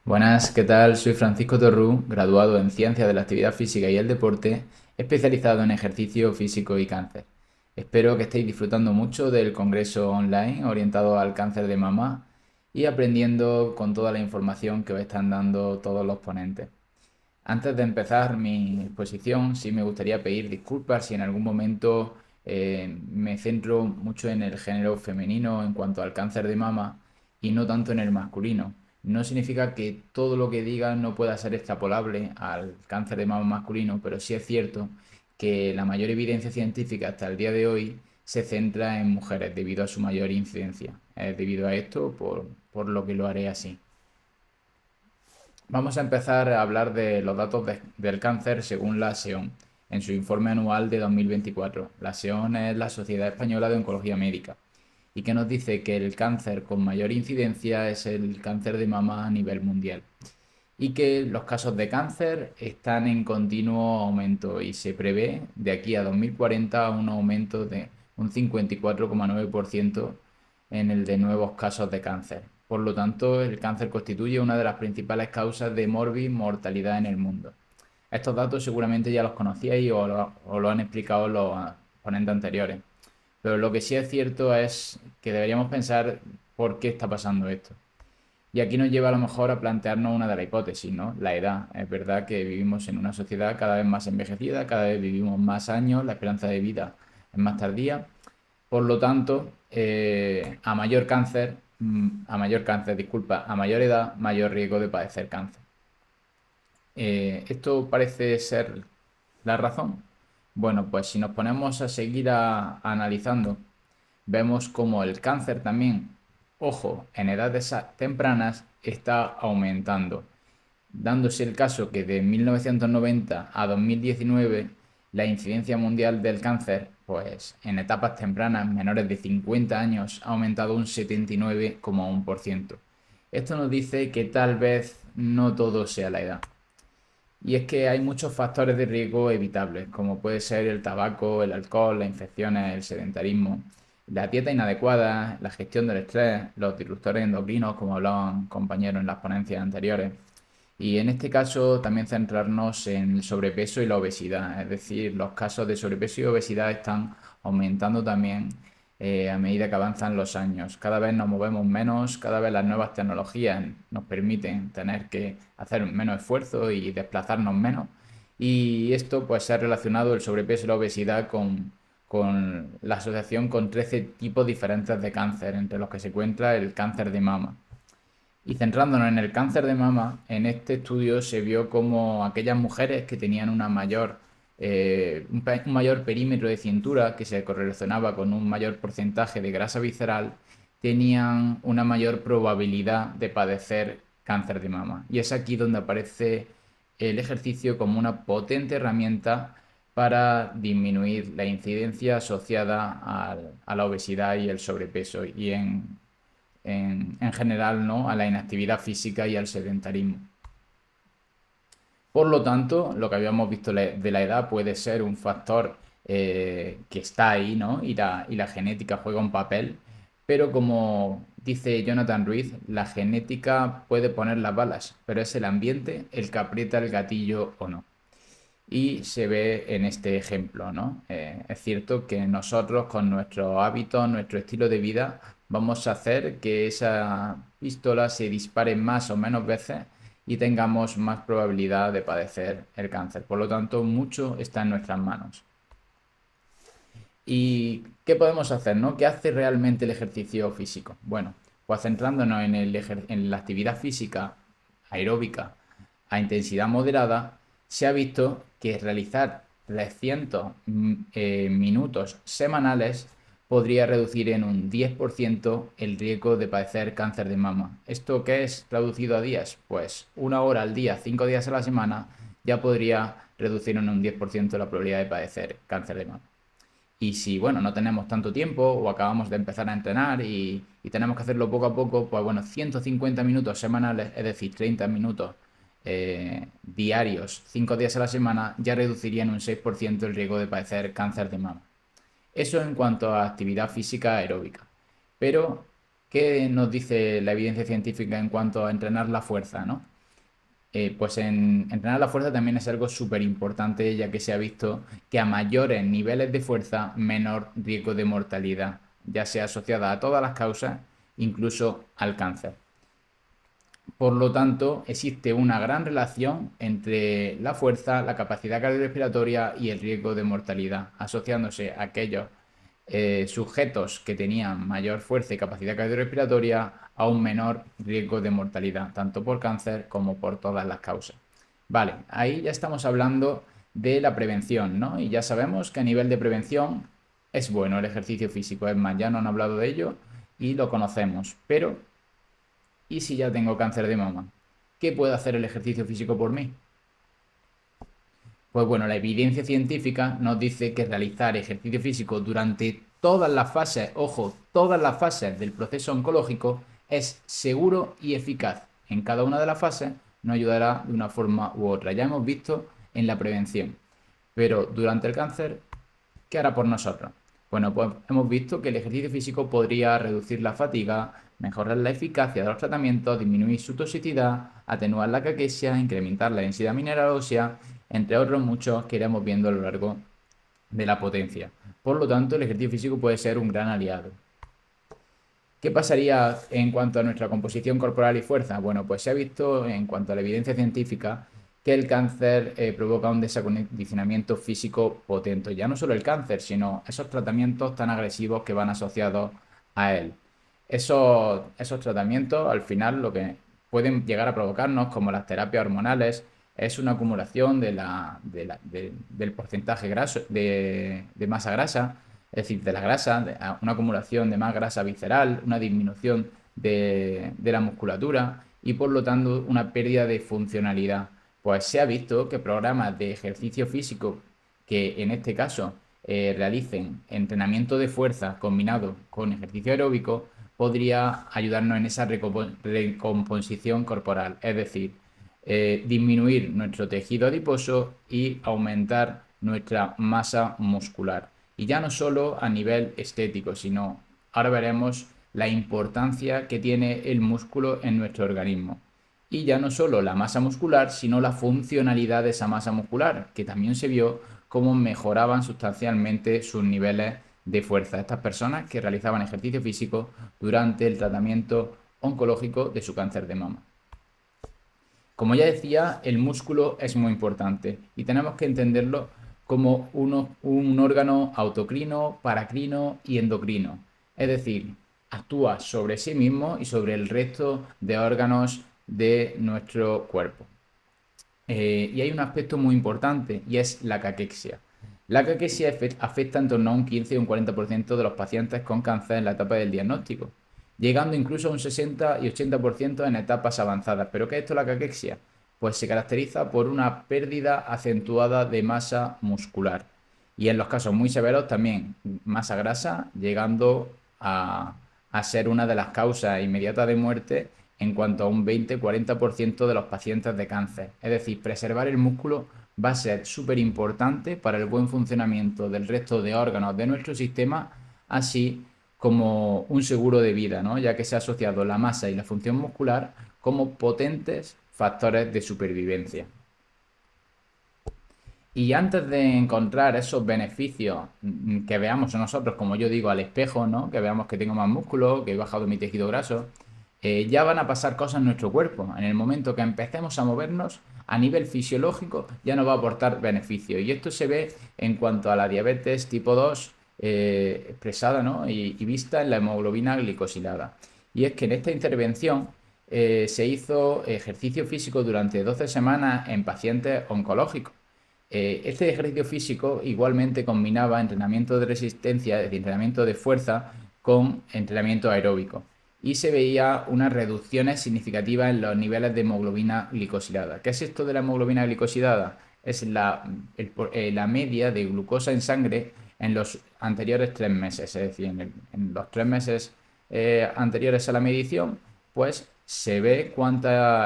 Buenas, ¿qué tal? Soy Francisco Torrú, graduado en Ciencias de la Actividad Física y el Deporte, especializado en ejercicio físico y cáncer. Espero que estéis disfrutando mucho del congreso online orientado al cáncer de mama y aprendiendo con toda la información que os están dando todos los ponentes. Antes de empezar mi exposición, sí me gustaría pedir disculpas si en algún momento me centro mucho en el género femenino en cuanto al cáncer de mama y no tanto en el masculino. No significa que todo lo que diga no pueda ser extrapolable al cáncer de mama masculino, pero sí es cierto que la mayor evidencia científica hasta el día de hoy se centra en mujeres debido a su mayor incidencia. Es debido a esto por lo que lo haré así. Vamos a empezar a hablar de los datos del cáncer según la SEON, en su informe anual de 2024. La SEON es la Sociedad Española de Oncología Médica y que nos dice que el cáncer con mayor incidencia es el cáncer de mama a nivel mundial y que los casos de cáncer están en continuo aumento y se prevé de aquí a 2040 un aumento de un 54,9% en el de nuevos casos de cáncer. Por lo tanto, el cáncer constituye una de las principales causas de mortalidad en el mundo. Estos datos seguramente ya los conocíais o lo han explicado los ponentes anteriores. Pero lo que sí es cierto es que deberíamos pensar por qué está pasando esto. Y aquí nos lleva a lo mejor a plantearnos una de las hipótesis, ¿no? La edad. Es verdad que vivimos en una sociedad cada vez más envejecida, cada vez vivimos más años, la esperanza de vida es más tardía. Por lo tanto, a mayor edad, mayor riesgo de padecer cáncer. ¿Esto parece ser la razón? Bueno, pues si nos ponemos a seguir analizando, vemos como el cáncer también, ojo, en edades tempranas está aumentando, dándose el caso que de 1990 a 2019 la incidencia mundial del cáncer, pues en etapas tempranas menores de 50 años, ha aumentado un 79,1%. Esto nos dice que tal vez no todo sea la edad. Y es que hay muchos factores de riesgo evitables, como puede ser el tabaco, el alcohol, las infecciones, el sedentarismo, la dieta inadecuada, la gestión del estrés, los disruptores endocrinos, como hablaban compañeros en las ponencias anteriores. Y en este caso también centrarnos en el sobrepeso y la obesidad, es decir, los casos de sobrepeso y obesidad están aumentando también a medida que avanzan los años. Cada vez nos movemos menos, cada vez las nuevas tecnologías nos permiten tener que hacer menos esfuerzo y desplazarnos menos. Y esto pues se ha relacionado el sobrepeso y la obesidad con la asociación con 13 tipos diferentes de cáncer, entre los que se encuentra el cáncer de mama. Y centrándonos en el cáncer de mama, en este estudio se vio como aquellas mujeres que tenían un mayor perímetro de cintura, que se correlacionaba con un mayor porcentaje de grasa visceral, tenían una mayor probabilidad de padecer cáncer de mama. Y es aquí donde aparece el ejercicio como una potente herramienta para disminuir la incidencia asociada a la obesidad y el sobrepeso y en general, ¿no?, a la inactividad física y al sedentarismo. Por lo tanto, lo que habíamos visto de la edad puede ser un factor que está ahí, ¿no? Y la genética juega un papel, pero como dice Jonathan Ruiz, la genética puede poner las balas, pero es el ambiente el que aprieta el gatillo o no. Y se ve en este ejemplo, ¿no? Es cierto que nosotros con nuestros hábitos, nuestro estilo de vida, vamos a hacer que esa pistola se dispare más o menos veces y tengamos más probabilidad de padecer el cáncer. Por lo tanto, mucho está en nuestras manos. ¿Y qué podemos hacer, no? ¿Qué hace realmente el ejercicio físico? Bueno, pues centrándonos en la actividad física aeróbica a intensidad moderada, se ha visto que realizar 300 minutos semanales podría reducir en un 10% el riesgo de padecer cáncer de mama. ¿Esto qué es traducido a días? Pues una hora al día, 5 días a la semana, ya podría reducir en un 10% la probabilidad de padecer cáncer de mama. Y si, bueno, no tenemos tanto tiempo o acabamos de empezar a entrenar y tenemos que hacerlo poco a poco, pues bueno, 150 minutos semanales, es decir, 30 minutos diarios, 5 días a la semana, ya reducirían un 6% el riesgo de padecer cáncer de mama. Eso en cuanto a actividad física aeróbica. Pero, ¿qué nos dice la evidencia científica en cuanto a entrenar la fuerza, no? pues en entrenar la fuerza también es algo súper importante, ya que se ha visto que a mayores niveles de fuerza, menor riesgo de mortalidad, ya sea asociada a todas las causas, incluso al cáncer. Por lo tanto, existe una gran relación entre la fuerza, la capacidad cardiorrespiratoria y el riesgo de mortalidad, asociándose a aquellos sujetos que tenían mayor fuerza y capacidad cardiorrespiratoria a un menor riesgo de mortalidad, tanto por cáncer como por todas las causas. Vale, ahí ya estamos hablando de la prevención, ¿no? Y ya sabemos que a nivel de prevención es bueno el ejercicio físico. Es más, ya no han hablado de ello y lo conocemos. Pero, ¿y si ya tengo cáncer de mama? ¿Qué puede hacer el ejercicio físico por mí? Pues bueno, la evidencia científica nos dice que realizar ejercicio físico durante todas las fases, ojo, todas las fases del proceso oncológico es seguro y eficaz. En cada una de las fases nos ayudará de una forma u otra. Ya hemos visto en la prevención. Pero durante el cáncer, ¿qué hará por nosotros? Bueno, pues hemos visto que el ejercicio físico podría reducir la fatiga, mejorar la eficacia de los tratamientos, disminuir su toxicidad, atenuar la caquexia, incrementar la densidad mineral ósea, entre otros muchos que iremos viendo a lo largo de la potencia. Por lo tanto, el ejercicio físico puede ser un gran aliado. ¿Qué pasaría en cuanto a nuestra composición corporal y fuerza? Bueno, pues se ha visto en cuanto a la evidencia científica que el cáncer provoca un desacondicionamiento físico potente. Ya no solo el cáncer, sino esos tratamientos tan agresivos que van asociados a él. Esos tratamientos, al final, lo que pueden llegar a provocarnos, como las terapias hormonales, es una acumulación del porcentaje graso, de masa grasa, es decir, de la grasa, una acumulación de más grasa visceral, una disminución de la musculatura y por lo tanto una pérdida de funcionalidad. Pues se ha visto que programas de ejercicio físico que en este caso realicen entrenamiento de fuerza combinado con ejercicio aeróbico podría ayudarnos en esa recomposición corporal, es decir, disminuir nuestro tejido adiposo y aumentar nuestra masa muscular. Y ya no solo a nivel estético, sino ahora veremos la importancia que tiene el músculo en nuestro organismo. Y ya no solo la masa muscular, sino la funcionalidad de esa masa muscular, que también se vio cómo mejoraban sustancialmente sus niveles de fuerza. Estas personas que realizaban ejercicio físico durante el tratamiento oncológico de su cáncer de mama. Como ya decía, el músculo es muy importante y tenemos que entenderlo como un órgano autocrino, paracrino y endocrino. Es decir, actúa sobre sí mismo y sobre el resto de órganos de nuestro cuerpo. Y hay un aspecto muy importante y es la caquexia. La caquexia afecta en torno a un 15 y un 40% de los pacientes con cáncer en la etapa del diagnóstico, llegando incluso a un 60 y 80% en etapas avanzadas. ¿Pero qué es esto la caquexia? Pues se caracteriza por una pérdida acentuada de masa muscular y en los casos muy severos también masa grasa, llegando a ser una de las causas inmediatas de muerte en cuanto a un 20-40% de los pacientes de cáncer. Es decir, preservar el músculo va a ser súper importante para el buen funcionamiento del resto de órganos de nuestro sistema, así como un seguro de vida, ¿no? Ya que se ha asociado la masa y la función muscular como potentes factores de supervivencia. Y antes de encontrar esos beneficios que veamos nosotros, como yo digo, al espejo, ¿no? Que veamos que tengo más músculo, que he bajado mi tejido graso, ya van a pasar cosas en nuestro cuerpo. En el momento que empecemos a movernos a nivel fisiológico, ya nos va a aportar beneficios. Y esto se ve en cuanto a la diabetes tipo 2 expresada, ¿no? y vista en la hemoglobina glicosilada. Y es que en esta intervención se hizo ejercicio físico durante 12 semanas en pacientes oncológicos. Este ejercicio físico igualmente combinaba entrenamiento de resistencia, es decir, entrenamiento de fuerza, con entrenamiento aeróbico. Y se veía unas reducciones significativas en los niveles de hemoglobina glicosilada. ¿Qué es esto de la hemoglobina glicosilada? Es la media de glucosa en sangre en los anteriores 3 meses, es decir, en los 3 meses anteriores a la medición, pues se ve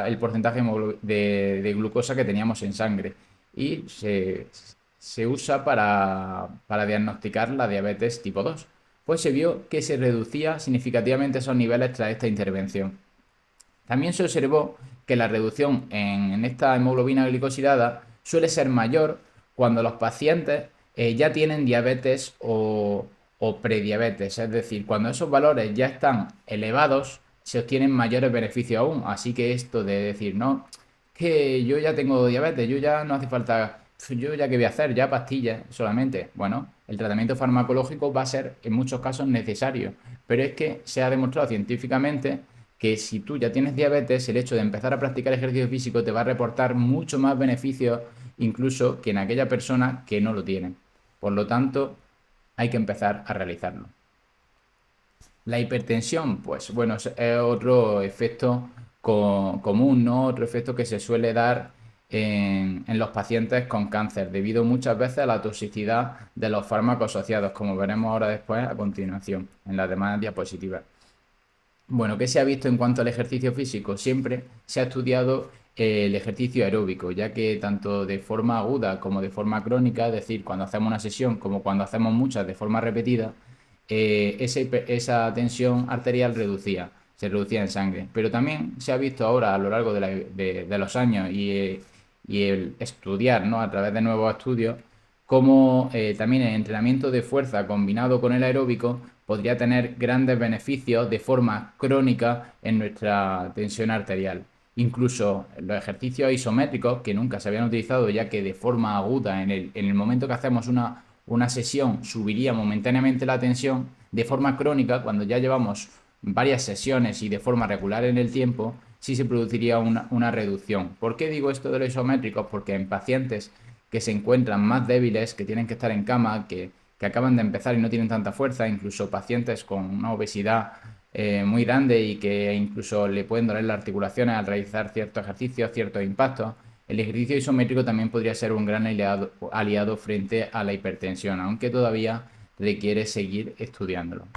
el porcentaje de glucosa que teníamos en sangre y se usa para diagnosticar la diabetes tipo 2. Pues se vio que se reducía significativamente esos niveles tras esta intervención. También se observó que la reducción en esta hemoglobina glicosilada suele ser mayor cuando los pacientes ya tienen diabetes o prediabetes, es decir, cuando esos valores ya están elevados, se obtienen mayores beneficios aún. Así que esto de decir, no, que yo ya tengo diabetes, yo ya no hace falta, yo ya qué voy a hacer, ya pastillas solamente. Bueno, el tratamiento farmacológico va a ser en muchos casos necesario, pero es que se ha demostrado científicamente que si tú ya tienes diabetes, el hecho de empezar a practicar ejercicio físico te va a reportar mucho más beneficios incluso que en aquella persona que no lo tiene. Por lo tanto, hay que empezar a realizarlo. La hipertensión, pues bueno, es otro efecto común, ¿no? Otro efecto que se suele dar en los pacientes con cáncer, debido muchas veces a la toxicidad de los fármacos asociados, como veremos ahora después a continuación, en las demás diapositivas. Bueno, ¿qué se ha visto en cuanto al ejercicio físico? Siempre se ha estudiado el ejercicio aeróbico, ya que tanto de forma aguda como de forma crónica, es decir, cuando hacemos una sesión como cuando hacemos muchas de forma repetida, esa tensión arterial se reducía en sangre. Pero también se ha visto ahora a lo largo de los años y el estudiar, ¿no? A través de nuevos estudios, cómo también el entrenamiento de fuerza combinado con el aeróbico podría tener grandes beneficios de forma crónica en nuestra tensión arterial. Incluso los ejercicios isométricos, que nunca se habían utilizado, ya que de forma aguda, en el momento que hacemos una sesión, subiría momentáneamente la tensión, de forma crónica, cuando ya llevamos varias sesiones y de forma regular en el tiempo, sí se produciría una reducción. ¿Por qué digo esto de los isométricos? Porque en pacientes que se encuentran más débiles, que tienen que estar en cama, que acaban de empezar y no tienen tanta fuerza, incluso pacientes con una obesidad muy grande y que incluso le pueden doler las articulaciones al realizar ciertos ejercicios, ciertos impactos, el ejercicio isométrico también podría ser un gran aliado frente a la hipertensión, aunque todavía requiere seguir estudiándolo.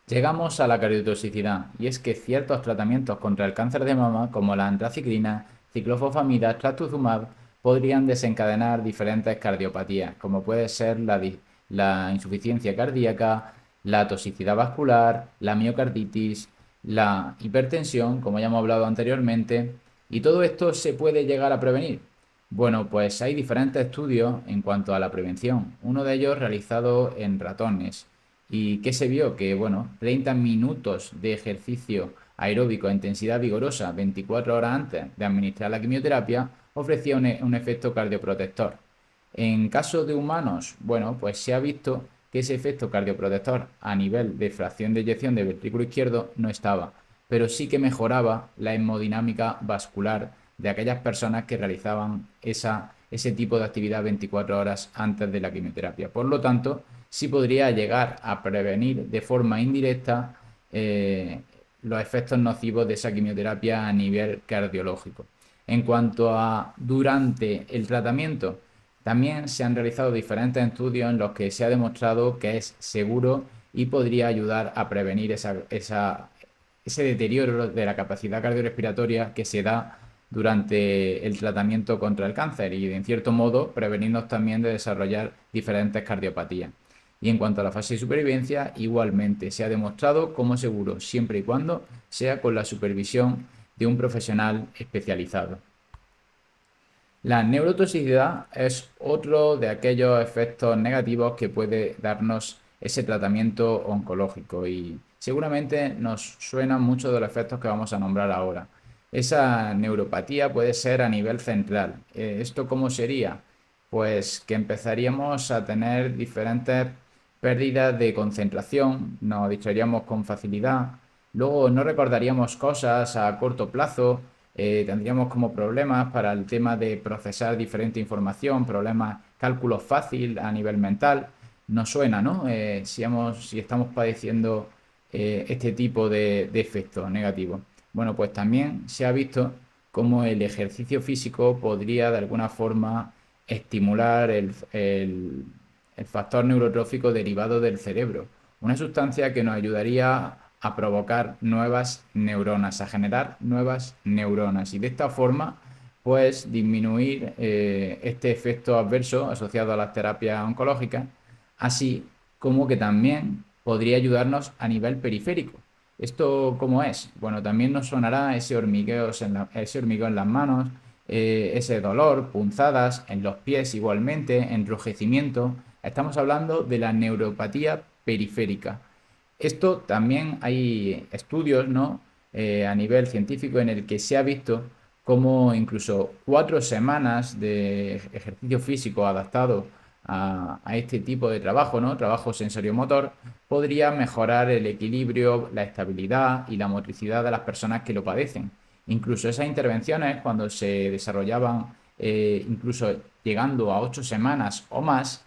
Llegamos a la cardiotoxicidad, y es que ciertos tratamientos contra el cáncer de mama, como la antraciclina, ciclofosfamida, trastuzumab, podrían desencadenar diferentes cardiopatías, como puede ser la insuficiencia cardíaca, la toxicidad vascular, la miocarditis, la hipertensión, como ya hemos hablado anteriormente, y todo esto se puede llegar a prevenir. Bueno, pues hay diferentes estudios en cuanto a la prevención, uno de ellos realizado en ratones. ¿Y qué se vio? Que, bueno, 30 minutos de ejercicio aeróbico a intensidad vigorosa 24 horas antes de administrar la quimioterapia ofrecía un efecto cardioprotector. En caso de humanos, bueno, pues se ha visto que ese efecto cardioprotector a nivel de fracción de eyección del ventrículo izquierdo no estaba, pero sí que mejoraba la hemodinámica vascular de aquellas personas que realizaban ese tipo de actividad 24 horas antes de la quimioterapia. Por lo tanto, sí podría llegar a prevenir de forma indirecta los efectos nocivos de esa quimioterapia a nivel cardiológico. En cuanto a durante el tratamiento, también se han realizado diferentes estudios en los que se ha demostrado que es seguro y podría ayudar a prevenir ese deterioro de la capacidad cardiorrespiratoria que se da durante el tratamiento contra el cáncer y, en cierto modo, prevenirnos también de desarrollar diferentes cardiopatías. Y en cuanto a la fase de supervivencia, igualmente se ha demostrado como seguro siempre y cuando sea con la supervisión de un profesional especializado. La neurotoxicidad es otro de aquellos efectos negativos que puede darnos ese tratamiento oncológico y seguramente nos suenan muchos de los efectos que vamos a nombrar ahora. Esa neuropatía puede ser a nivel central. ¿Esto cómo sería? Pues que empezaríamos a tener diferentes pérdidas de concentración, nos distraeríamos con facilidad, luego no recordaríamos cosas a corto plazo, tendríamos como problemas para el tema de procesar diferente información, problemas, cálculos fácil a nivel mental. Nos suena, ¿no? Si estamos padeciendo este tipo de efectos negativos. Bueno, pues también se ha visto cómo el ejercicio físico podría de alguna forma estimular el factor neurotrófico derivado del cerebro, una sustancia que nos ayudaría a provocar nuevas neuronas, a generar nuevas neuronas y de esta forma pues disminuir este efecto adverso asociado a las terapias oncológicas, así como que también podría ayudarnos a nivel periférico. ¿Esto cómo es? Bueno, también nos sonará ese hormigueo en las manos, ese dolor, punzadas en los pies igualmente, enrojecimiento. Estamos hablando de la neuropatía periférica. Esto también hay estudios, ¿no? A nivel científico en el que se ha visto cómo incluso 4 semanas de ejercicio físico adaptado a este tipo de trabajo, ¿no? Trabajo sensoriomotor, podría mejorar el equilibrio, la estabilidad y la motricidad de las personas que lo padecen. Incluso esas intervenciones, cuando se desarrollaban, incluso llegando a 8 semanas o más,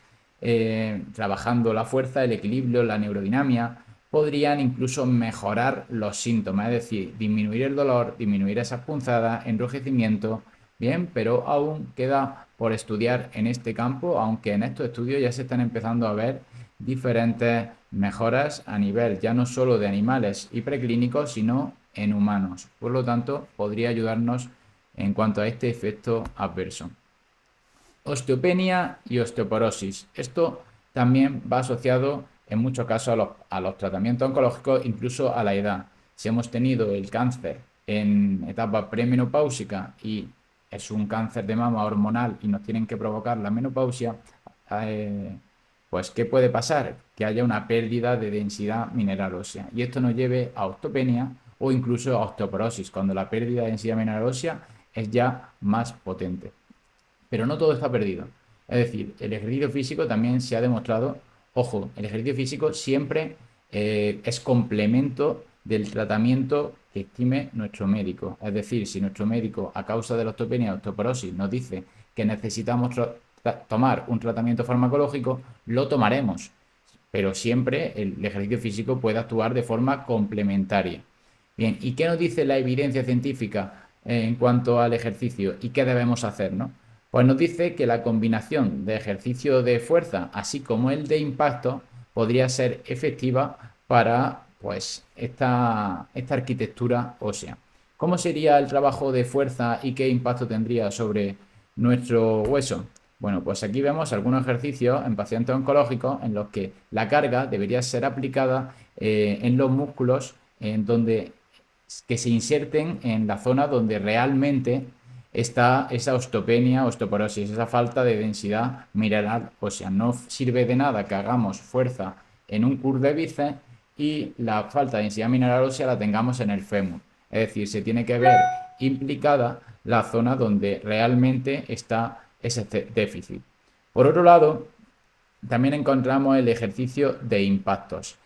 trabajando la fuerza, el equilibrio, la neurodinamia, podrían incluso mejorar los síntomas, es decir, disminuir el dolor, disminuir esas punzadas, enrojecimiento, bien, pero aún queda por estudiar en este campo, aunque en estos estudios ya se están empezando a ver diferentes mejoras a nivel ya no solo de animales y preclínicos, sino en humanos. Por lo tanto, podría ayudarnos en cuanto a este efecto adverso. Osteopenia y osteoporosis. Esto también va asociado en muchos casos a los tratamientos oncológicos, incluso a la edad. Si hemos tenido el cáncer en etapa premenopáusica y es un cáncer de mama hormonal y nos tienen que provocar la menopausia, pues ¿qué puede pasar? Que haya una pérdida de densidad mineral ósea y esto nos lleve a osteopenia o incluso a osteoporosis, cuando la pérdida de densidad mineral ósea es ya más potente. Pero no todo está perdido. Es decir, el ejercicio físico también se ha demostrado, ojo, el ejercicio físico siempre es complemento del tratamiento que estime nuestro médico. Es decir, si nuestro médico, a causa de la osteopenia o osteoporosis, nos dice que necesitamos tomar un tratamiento farmacológico, lo tomaremos. Pero siempre el ejercicio físico puede actuar de forma complementaria. Bien, ¿y qué nos dice la evidencia científica en cuanto al ejercicio y qué debemos hacer, ¿no? Pues nos dice que la combinación de ejercicio de fuerza, así como el de impacto, podría ser efectiva para pues, esta arquitectura ósea. ¿Cómo sería el trabajo de fuerza y qué impacto tendría sobre nuestro hueso? Bueno, pues aquí vemos algunos ejercicios en pacientes oncológicos en los que la carga debería ser aplicada en los músculos en donde que se inserten en la zona donde realmente está esa osteopenia, osteoporosis, esa falta de densidad mineral ósea. No sirve de nada que hagamos fuerza en un curl de bíceps y la falta de densidad mineral ósea la tengamos en el fémur. Es decir, se tiene que ver implicada la zona donde realmente está ese déficit. Por otro lado, también encontramos el ejercicio de impactos.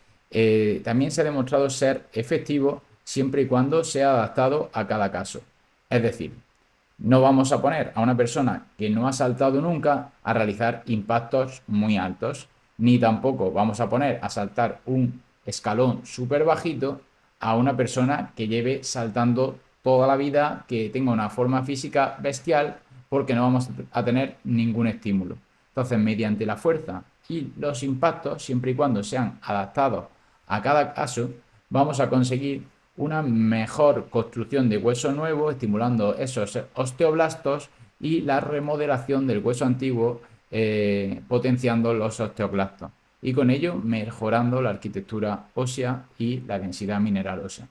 También se ha demostrado ser efectivo siempre y cuando sea adaptado a cada caso. Es decir, no vamos a poner a una persona que no ha saltado nunca a realizar impactos muy altos, ni tampoco vamos a poner a saltar un escalón súper bajito a una persona que lleve saltando toda la vida, que tenga una forma física bestial, porque no vamos a tener ningún estímulo. Entonces, mediante la fuerza y los impactos, siempre y cuando sean adaptados a cada caso, vamos a conseguir una mejor construcción de hueso nuevo, estimulando esos osteoblastos y la remodelación del hueso antiguo, potenciando los osteoclastos y con ello mejorando la arquitectura ósea y la densidad mineral ósea.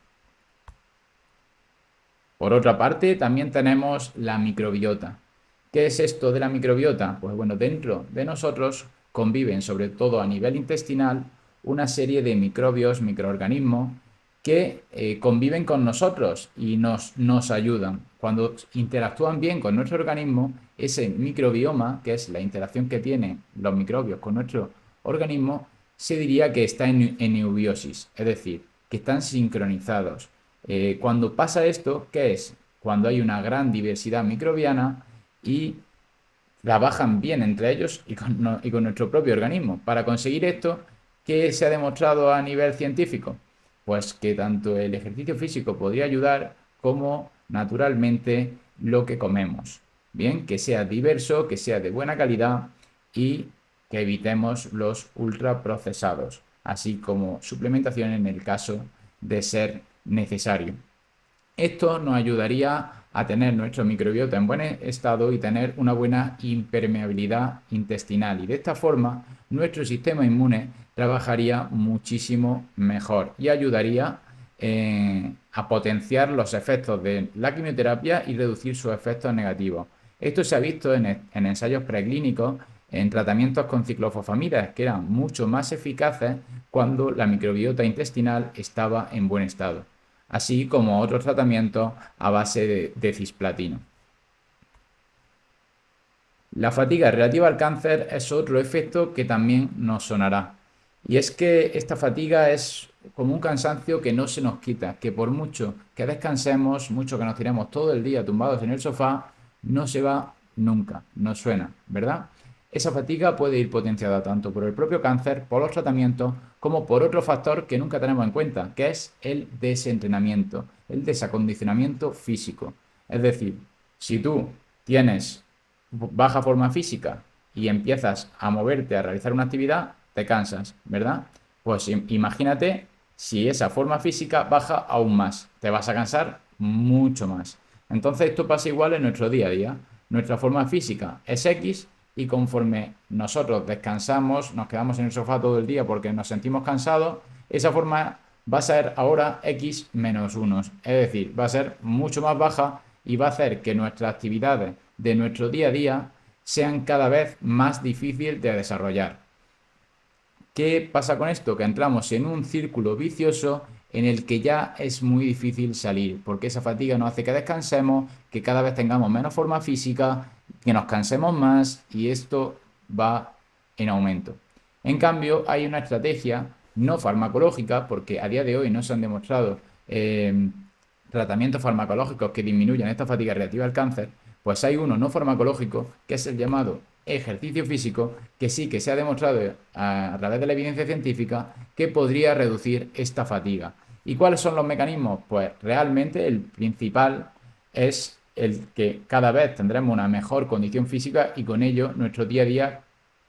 Por otra parte, también tenemos la microbiota. ¿Qué es esto de la microbiota? Pues bueno, dentro de nosotros conviven, sobre todo a nivel intestinal, una serie de microbios, microorganismos, que conviven con nosotros y nos ayudan. Cuando interactúan bien con nuestro organismo, ese microbioma, que es la interacción que tienen los microbios con nuestro organismo, se diría que está en eubiosis, es decir, que están sincronizados. Cuando pasa esto, ¿qué es? Cuando hay una gran diversidad microbiana y trabajan bien entre ellos y con nuestro propio organismo. Para conseguir esto, ¿qué se ha demostrado a nivel científico? Pues que tanto el ejercicio físico podría ayudar como naturalmente lo que comemos. Bien, que sea diverso, que sea de buena calidad y que evitemos los ultraprocesados, así como suplementación en el caso de ser necesario. Esto nos ayudaría a tener nuestro microbiota en buen estado y tener una buena impermeabilidad intestinal. Y de esta forma, nuestro sistema inmune trabajaría muchísimo mejor y ayudaría a potenciar los efectos de la quimioterapia y reducir sus efectos negativos. Esto se ha visto en ensayos preclínicos en tratamientos con ciclofosfamidas, que eran mucho más eficaces cuando la microbiota intestinal estaba en buen estado, así como otros tratamientos a base de cisplatino. La fatiga relativa al cáncer es otro efecto que también nos sonará. Y es que esta fatiga es como un cansancio que no se nos quita, que por mucho que descansemos, mucho que nos tiremos todo el día tumbados en el sofá, no se va nunca, no suena, ¿verdad? Esa fatiga puede ir potenciada tanto por el propio cáncer, por los tratamientos, como por otro factor que nunca tenemos en cuenta, que es el desentrenamiento, el desacondicionamiento físico. Es decir, si tú tienes baja forma física y empiezas a moverte, a realizar una actividad, te cansas, ¿verdad? Pues imagínate si esa forma física baja aún más, te vas a cansar mucho más. Entonces esto pasa igual en nuestro día a día. Nuestra forma física es X y conforme nosotros descansamos, nos quedamos en el sofá todo el día porque nos sentimos cansados, esa forma va a ser ahora X menos 1. Es decir, va a ser mucho más baja y va a hacer que nuestras actividades de nuestro día a día sean cada vez más difíciles de desarrollar. ¿Qué pasa con esto? Que entramos en un círculo vicioso en el que ya es muy difícil salir, porque esa fatiga nos hace que descansemos, que cada vez tengamos menos forma física, que nos cansemos más y esto va en aumento. En cambio, hay una estrategia no farmacológica, porque a día de hoy no se han demostrado tratamientos farmacológicos que disminuyan esta fatiga relativa al cáncer, pues hay uno no farmacológico que es el llamado ejercicio físico, que sí que se ha demostrado a través de la evidencia científica que podría reducir esta fatiga. ¿Y cuáles son los mecanismos? Pues realmente el principal es el que cada vez tendremos una mejor condición física y con ello nuestro día a día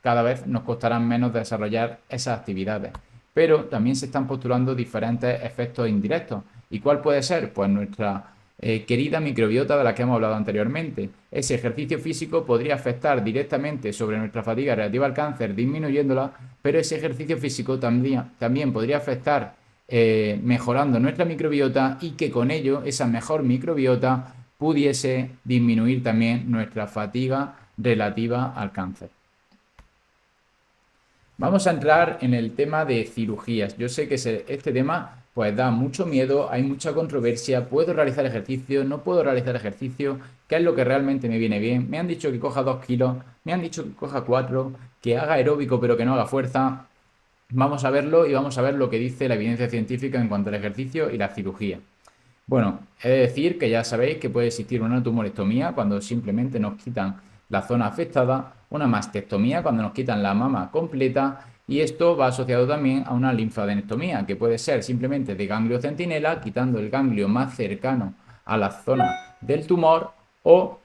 cada vez nos costará menos desarrollar esas actividades. Pero también se están postulando diferentes efectos indirectos. ¿Y cuál puede ser? Pues nuestra querida microbiota de la que hemos hablado anteriormente. Ese ejercicio físico podría afectar directamente sobre nuestra fatiga relativa al cáncer, disminuyéndola, pero ese ejercicio físico también podría afectar mejorando nuestra microbiota y que con ello esa mejor microbiota pudiese disminuir también nuestra fatiga relativa al cáncer. Vamos a entrar en el tema de cirugías. Yo sé que este tema pues da mucho miedo, hay mucha controversia, ¿puedo realizar ejercicio? ¿No puedo realizar ejercicio? ¿Qué es lo que realmente me viene bien? Me han dicho que coja 2 kilos, me han dicho que coja 4, que haga aeróbico pero que no haga fuerza. Vamos a verlo y vamos a ver lo que dice la evidencia científica en cuanto al ejercicio y la cirugía. Bueno, he de decir que ya sabéis que puede existir una tumorectomía cuando simplemente nos quitan la zona afectada, una mastectomía cuando nos quitan la mama completa y esto va asociado también a una linfadenectomía que puede ser simplemente de ganglio centinela, quitando el ganglio más cercano a la zona del tumor o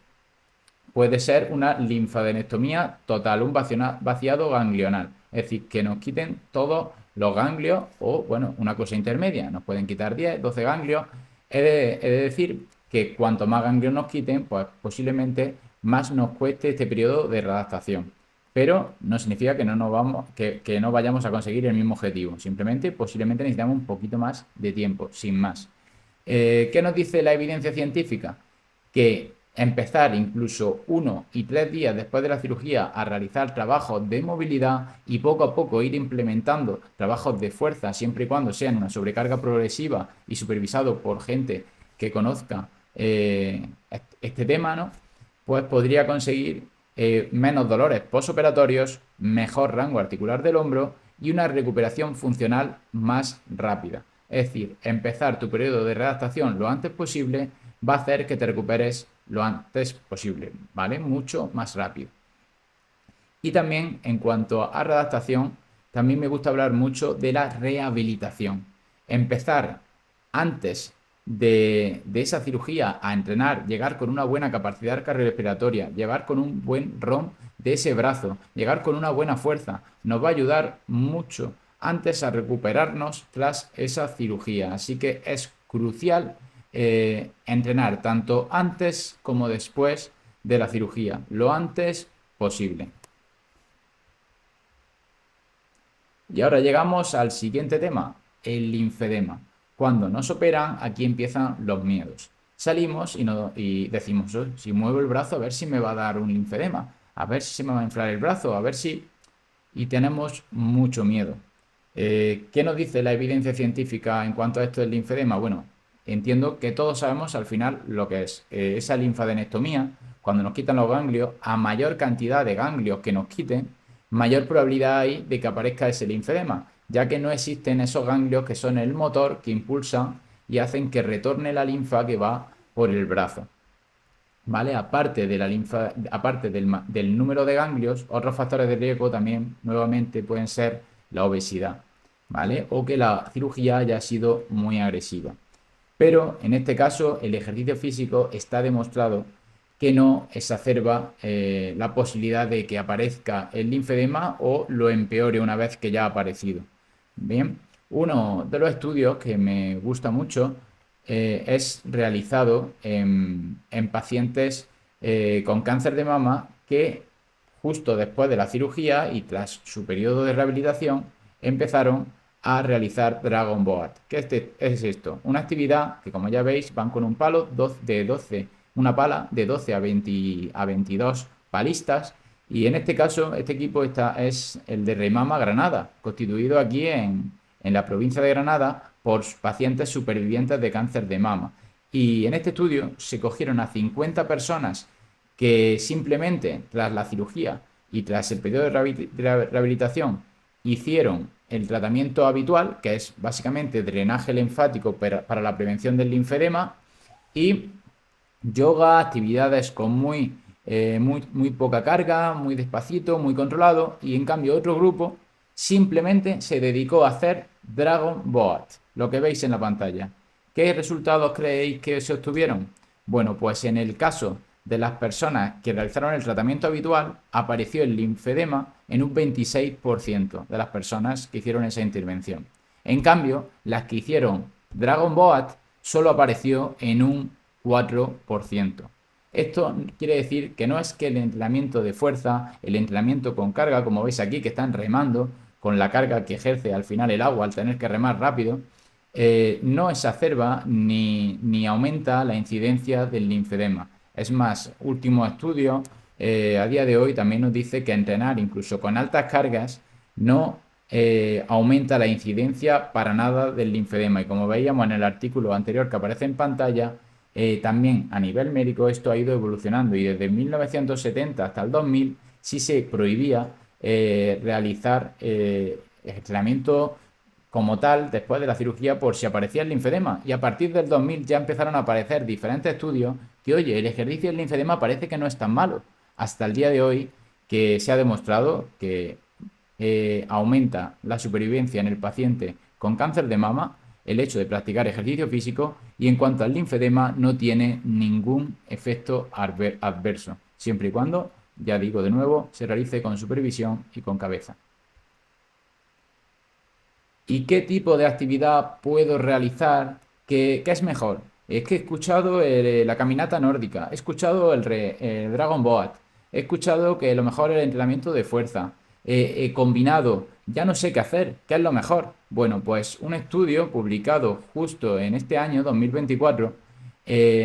puede ser una linfadenectomía total, un vaciado ganglional, es decir, que nos quiten todos los ganglios o, bueno, una cosa intermedia, nos pueden quitar 10, 12 ganglios. He de decir que cuanto más ganglios nos quiten, pues posiblemente más nos cueste este periodo de readaptación. Pero no significa que que no vayamos a conseguir el mismo objetivo. Simplemente, posiblemente necesitamos un poquito más de tiempo, sin más. ¿Qué nos dice la evidencia científica? Que empezar incluso 1 y 3 días después de la cirugía a realizar trabajos de movilidad y poco a poco ir implementando trabajos de fuerza siempre y cuando sean una sobrecarga progresiva y supervisado por gente que conozca este tema, ¿no? Pues podría conseguir menos dolores postoperatorios, mejor rango articular del hombro y una recuperación funcional más rápida. Es decir, empezar tu periodo de readaptación lo antes posible va a hacer que te recuperes lo antes posible, ¿vale? Mucho más rápido. Y también en cuanto a readaptación, también me gusta hablar mucho de la rehabilitación. Empezar antes de esa cirugía a entrenar, llegar con una buena capacidad cardiorrespiratoria, llegar con un buen ROM de ese brazo, llegar con una buena fuerza, nos va a ayudar mucho antes a recuperarnos tras esa cirugía. Así que es crucial entrenar tanto antes como después de la cirugía, lo antes posible. Y ahora llegamos al siguiente tema, el linfedema. Cuando nos operan, aquí empiezan los miedos. Salimos y decimos, "Oh, si muevo el brazo, a ver si me va a dar un linfedema, a ver si se me va a inflar el brazo, a ver si..." Y tenemos mucho miedo. ¿Qué nos dice la evidencia científica en cuanto a esto del linfedema? Bueno, entiendo que todos sabemos al final lo que es esa linfadenectomía. Cuando nos quitan los ganglios, a mayor cantidad de ganglios que nos quiten, mayor probabilidad hay de que aparezca ese linfedema, ya que no existen esos ganglios que son el motor que impulsan y hacen que retorne la linfa que va por el brazo. ¿Vale? Aparte de la linfa, aparte del número de ganglios, otros factores de riesgo también, nuevamente, pueden ser la obesidad, ¿vale? O que la cirugía haya sido muy agresiva. Pero en este caso, el ejercicio físico está demostrado que no exacerba la posibilidad de que aparezca el linfedema o lo empeore una vez que ya ha aparecido. Bien, uno de los estudios que me gusta mucho es realizado en pacientes con cáncer de mama que justo después de la cirugía y tras su periodo de rehabilitación empezaron a realizar Dragon Boat. ¿Qué es esto? Una actividad que, como ya veis, van con un palo de 12, una pala de 12 a 22 palistas. Y en este caso, este equipo es el de Remama Granada, constituido aquí en la provincia de Granada por pacientes supervivientes de cáncer de mama. Y en este estudio se cogieron a 50 personas que simplemente tras la cirugía y tras el periodo de rehabilitación hicieron el tratamiento habitual, que es básicamente drenaje linfático para la prevención del linfedema, y yoga, actividades con muy poca carga, muy despacito, muy controlado, y en cambio otro grupo simplemente se dedicó a hacer Dragon Boat, lo que veis en la pantalla. ¿Qué resultados creéis que se obtuvieron? Bueno, pues en el caso de las personas que realizaron el tratamiento habitual, apareció el linfedema en un 26% de las personas que hicieron esa intervención. En cambio, las que hicieron Dragon Boat solo apareció en un 4%. Esto quiere decir que no es que el entrenamiento de fuerza, el entrenamiento con carga, como veis aquí que están remando, con la carga que ejerce al final el agua al tener que remar rápido, no exacerba ni aumenta la incidencia del linfedema. Es más, último estudio a día de hoy también nos dice que entrenar incluso con altas cargas no aumenta la incidencia para nada del linfedema. Y como veíamos en el artículo anterior que aparece en pantalla, también a nivel médico esto ha ido evolucionando y desde 1970 hasta el 2000 sí se prohibía realizar entrenamiento como tal después de la cirugía por si aparecía el linfedema. Y a partir del 2000 ya empezaron a aparecer diferentes estudios que, oye, el ejercicio del linfedema parece que no es tan malo. Hasta el día de hoy que se ha demostrado que aumenta la supervivencia en el paciente con cáncer de mama el hecho de practicar ejercicio físico, y en cuanto al linfedema no tiene ningún efecto adverso, siempre y cuando, ya digo de nuevo, se realice con supervisión y con cabeza. ¿Y qué tipo de actividad puedo realizar? ¿Qué es mejor? Es que he escuchado la caminata nórdica, he escuchado el Dragon Boat, he escuchado que lo mejor es el entrenamiento de fuerza, combinado, ya no sé qué hacer, ¿qué es lo mejor? Bueno, pues un estudio publicado justo en este año 2024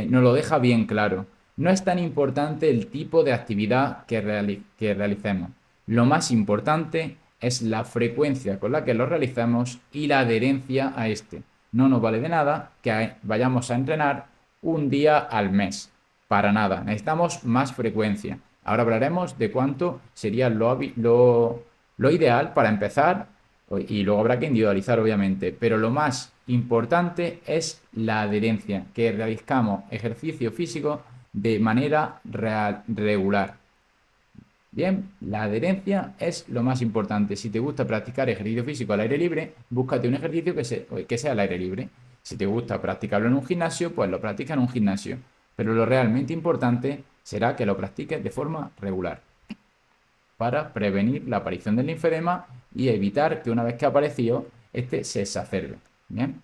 nos lo deja bien claro. No es tan importante el tipo de actividad que realicemos. Lo más importante es la frecuencia con la que lo realizamos y la adherencia a este. No nos vale de nada que vayamos a entrenar un día al mes. Para nada. Necesitamos más frecuencia. Ahora hablaremos de cuánto sería lo ideal para empezar y luego habrá que individualizar, obviamente. Pero lo más importante es la adherencia, que realizamos ejercicio físico de manera regular. Bien, la adherencia es lo más importante. Si te gusta practicar ejercicio físico al aire libre, búscate un ejercicio que sea al aire libre. Si te gusta practicarlo en un gimnasio, pues lo practica en un gimnasio. Pero lo realmente importante será que lo practiques de forma regular para prevenir la aparición del linfedema y evitar que una vez que ha aparecido, este se exacerbe. Bien.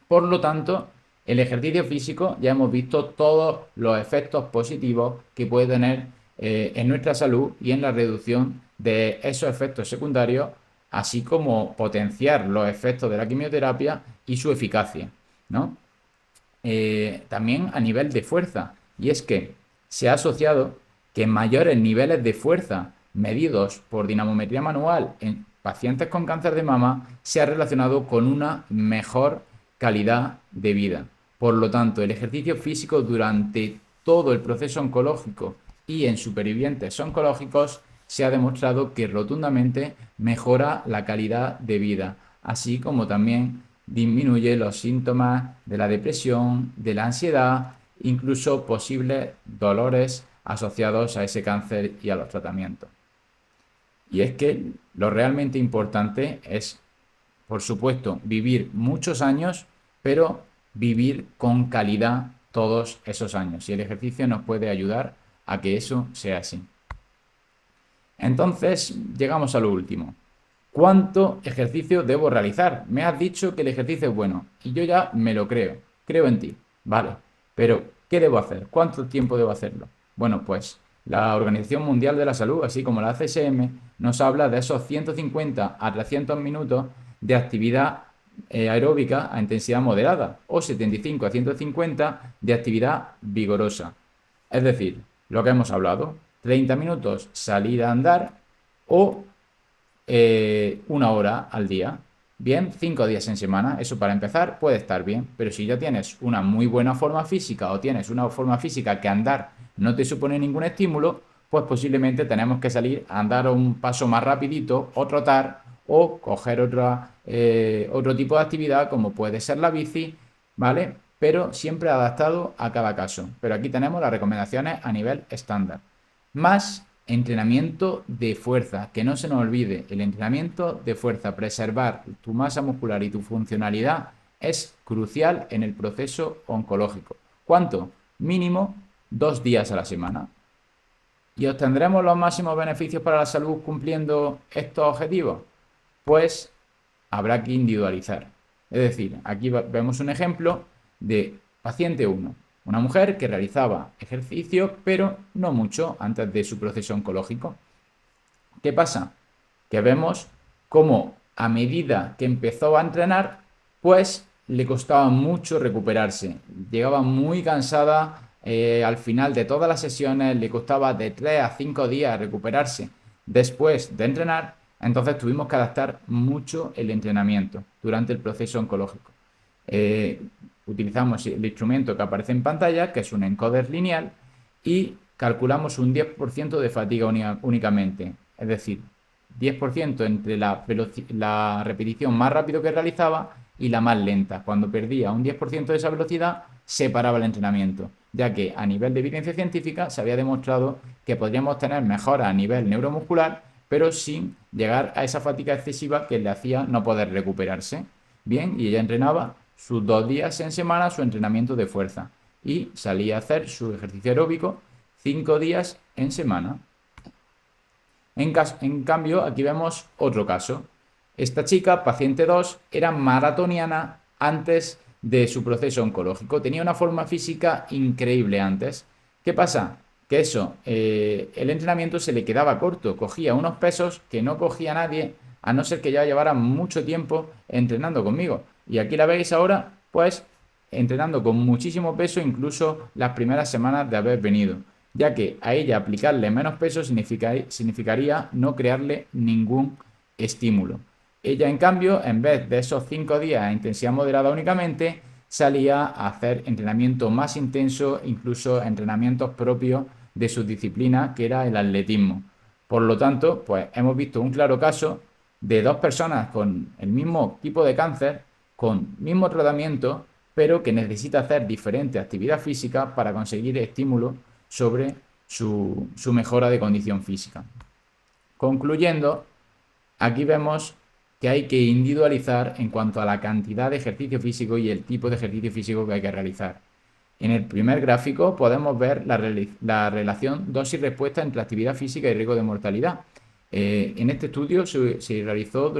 Por lo tanto, el ejercicio físico ya hemos visto todos los efectos positivos que puede tener en nuestra salud y en la reducción de esos efectos secundarios así como potenciar los efectos de la quimioterapia y su eficacia, ¿no? También a nivel de fuerza, y es que se ha asociado que mayores niveles de fuerza medidos por dinamometría manual en pacientes con cáncer de mama se ha relacionado con una mejor calidad de vida. Por lo tanto, el ejercicio físico durante todo el proceso oncológico y en supervivientes oncológicos se ha demostrado que rotundamente mejora la calidad de vida, así como también disminuye los síntomas de la depresión, de la ansiedad, incluso posibles dolores asociados a ese cáncer y a los tratamientos. Y es que lo realmente importante es, por supuesto, vivir muchos años, pero vivir con calidad todos esos años. Y el ejercicio nos puede ayudar a que eso sea así. Entonces, llegamos a lo último. ¿Cuánto ejercicio debo realizar? Me has dicho que el ejercicio es bueno y yo ya me lo creo. Creo en ti, vale. Pero, ¿qué debo hacer? ¿Cuánto tiempo debo hacerlo? Bueno, pues la Organización Mundial de la Salud, así como la CSM, nos habla de esos 150 a 300 minutos de actividad aeróbica a intensidad moderada o 75 a 150 de actividad vigorosa. Es decir, lo que hemos hablado, 30 minutos salir a andar o 1 hora al día. Bien, 5 días en semana, eso para empezar puede estar bien, pero si ya tienes una muy buena forma física o tienes una forma física que andar no te supone ningún estímulo, pues posiblemente tenemos que salir a andar un paso más rapidito o trotar o coger otro tipo de actividad como puede ser la bici, ¿vale? Pero siempre adaptado a cada caso. Pero aquí tenemos las recomendaciones a nivel estándar. Más entrenamiento de fuerza, que no se nos olvide, el entrenamiento de fuerza, preservar tu masa muscular y tu funcionalidad es crucial en el proceso oncológico. ¿Cuánto? Mínimo 2 días a la semana. ¿Y obtendremos los máximos beneficios para la salud cumpliendo estos objetivos? Pues habrá que individualizar. Es decir, aquí vemos un ejemplo de paciente 1, una mujer que realizaba ejercicio, pero no mucho antes de su proceso oncológico. ¿Qué pasa? Que vemos cómo a medida que empezó a entrenar, pues le costaba mucho recuperarse. Llegaba muy cansada, al final de todas las sesiones le costaba de 3 a 5 días recuperarse después de entrenar. Entonces tuvimos que adaptar mucho el entrenamiento durante el proceso oncológico. Utilizamos el instrumento que aparece en pantalla, que es un encoder lineal, y calculamos un 10% de fatiga únicamente. Es decir, 10% entre la repetición más rápido que realizaba y la más lenta. Cuando perdía un 10% de esa velocidad, se paraba el entrenamiento, ya que a nivel de evidencia científica se había demostrado que podríamos tener mejoras a nivel neuromuscular, pero sin llegar a esa fatiga excesiva que le hacía no poder recuperarse. Bien, y ella entrenaba sus 2 días en semana su entrenamiento de fuerza y salía a hacer su ejercicio aeróbico 5 días en semana. En cambio, aquí vemos otro caso. Esta chica, paciente 2, era maratoniana antes de su proceso oncológico. Tenía una forma física increíble antes. ¿Qué pasa? Que eso, el entrenamiento se le quedaba corto. Cogía unos pesos que no cogía nadie, a no ser que ya llevara mucho tiempo entrenando conmigo. Y aquí la veis ahora, pues, entrenando con muchísimo peso, incluso las primeras semanas de haber venido, ya que a ella aplicarle menos peso significaría no crearle ningún estímulo. Ella, en cambio, en vez de esos 5 días a intensidad moderada únicamente, salía a hacer entrenamiento más intenso, incluso entrenamientos propios de su disciplina, que era el atletismo. Por lo tanto, pues hemos visto un claro caso de 2 personas con el mismo tipo de cáncer, con mismo tratamiento, pero que necesita hacer diferente actividad física para conseguir estímulo sobre su mejora de condición física. Concluyendo, aquí vemos que hay que individualizar en cuanto a la cantidad de ejercicio físico y el tipo de ejercicio físico que hay que realizar. En el primer gráfico podemos ver la relación dosis-respuesta entre actividad física y riesgo de mortalidad. En este estudio se realizó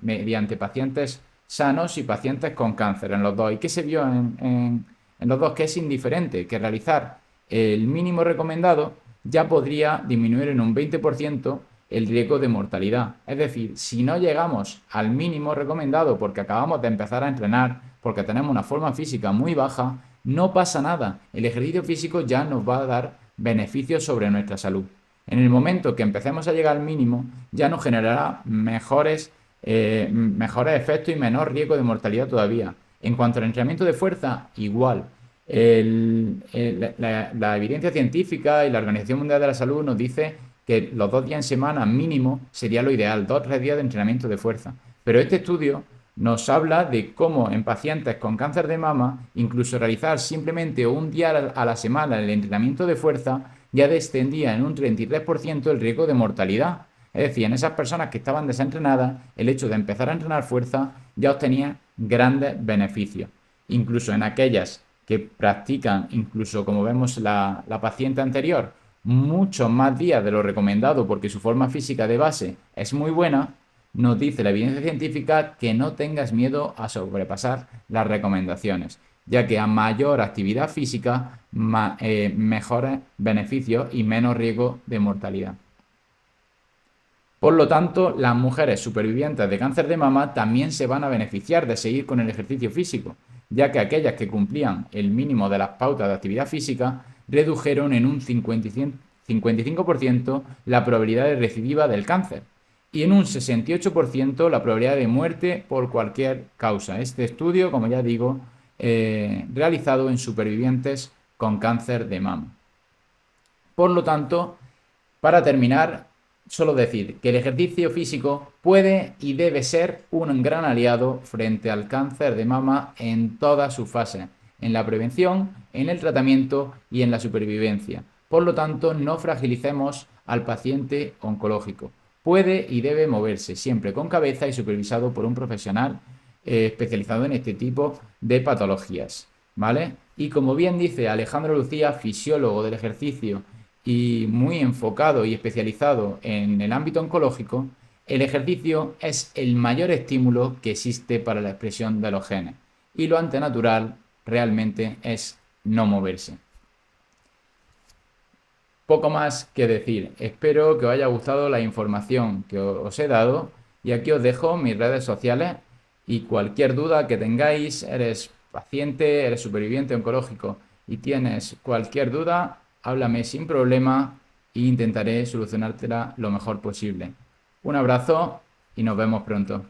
mediante pacientes sanos y pacientes con cáncer en los dos. ¿Y qué se vio en los dos? Que es indiferente, que realizar el mínimo recomendado ya podría disminuir en un 20% el riesgo de mortalidad. Es decir, si no llegamos al mínimo recomendado porque acabamos de empezar a entrenar, porque tenemos una forma física muy baja, no pasa nada. El ejercicio físico ya nos va a dar beneficios sobre nuestra salud. En el momento que empecemos a llegar al mínimo, ya nos generará mejores efectos y menor riesgo de mortalidad todavía. En cuanto al entrenamiento de fuerza, igual. La evidencia científica y la Organización Mundial de la Salud nos dice que los 2 días en semana mínimo sería lo ideal, 2 o 3 días de entrenamiento de fuerza. Pero este estudio nos habla de cómo en pacientes con cáncer de mama, incluso realizar simplemente un día a la semana el entrenamiento de fuerza ya descendía en un 33% el riesgo de mortalidad. Es decir, en esas personas que estaban desentrenadas, el hecho de empezar a entrenar fuerza ya obtenía grandes beneficios. Incluso en aquellas que practican, incluso como vemos la paciente anterior, muchos más días de lo recomendado porque su forma física de base es muy buena, nos dice la evidencia científica que no tengas miedo a sobrepasar las recomendaciones, ya que a mayor actividad física, mejores beneficios y menos riesgo de mortalidad. Por lo tanto, las mujeres supervivientes de cáncer de mama también se van a beneficiar de seguir con el ejercicio físico, ya que aquellas que cumplían el mínimo de las pautas de actividad física redujeron en un 55% la probabilidad de recidiva del cáncer y en un 68% la probabilidad de muerte por cualquier causa. Este estudio, como ya digo, realizado en supervivientes con cáncer de mama. Por lo tanto, para terminar, solo decir que el ejercicio físico puede y debe ser un gran aliado frente al cáncer de mama en todas sus fases, en la prevención, en el tratamiento y en la supervivencia. Por lo tanto, no fragilicemos al paciente oncológico. Puede y debe moverse siempre con cabeza y supervisado por un profesional especializado en este tipo de patologías, ¿vale? Y como bien dice Alejandro Lucía, fisiólogo del ejercicio y muy enfocado y especializado en el ámbito oncológico, el ejercicio es el mayor estímulo que existe para la expresión de los genes y lo antinatural realmente es no moverse. Poco más que decir. Espero que os haya gustado la información que os he dado y aquí os dejo mis redes sociales y cualquier duda que tengáis, eres paciente, eres superviviente oncológico y tienes cualquier duda, háblame sin problema e intentaré solucionártela lo mejor posible. Un abrazo y nos vemos pronto.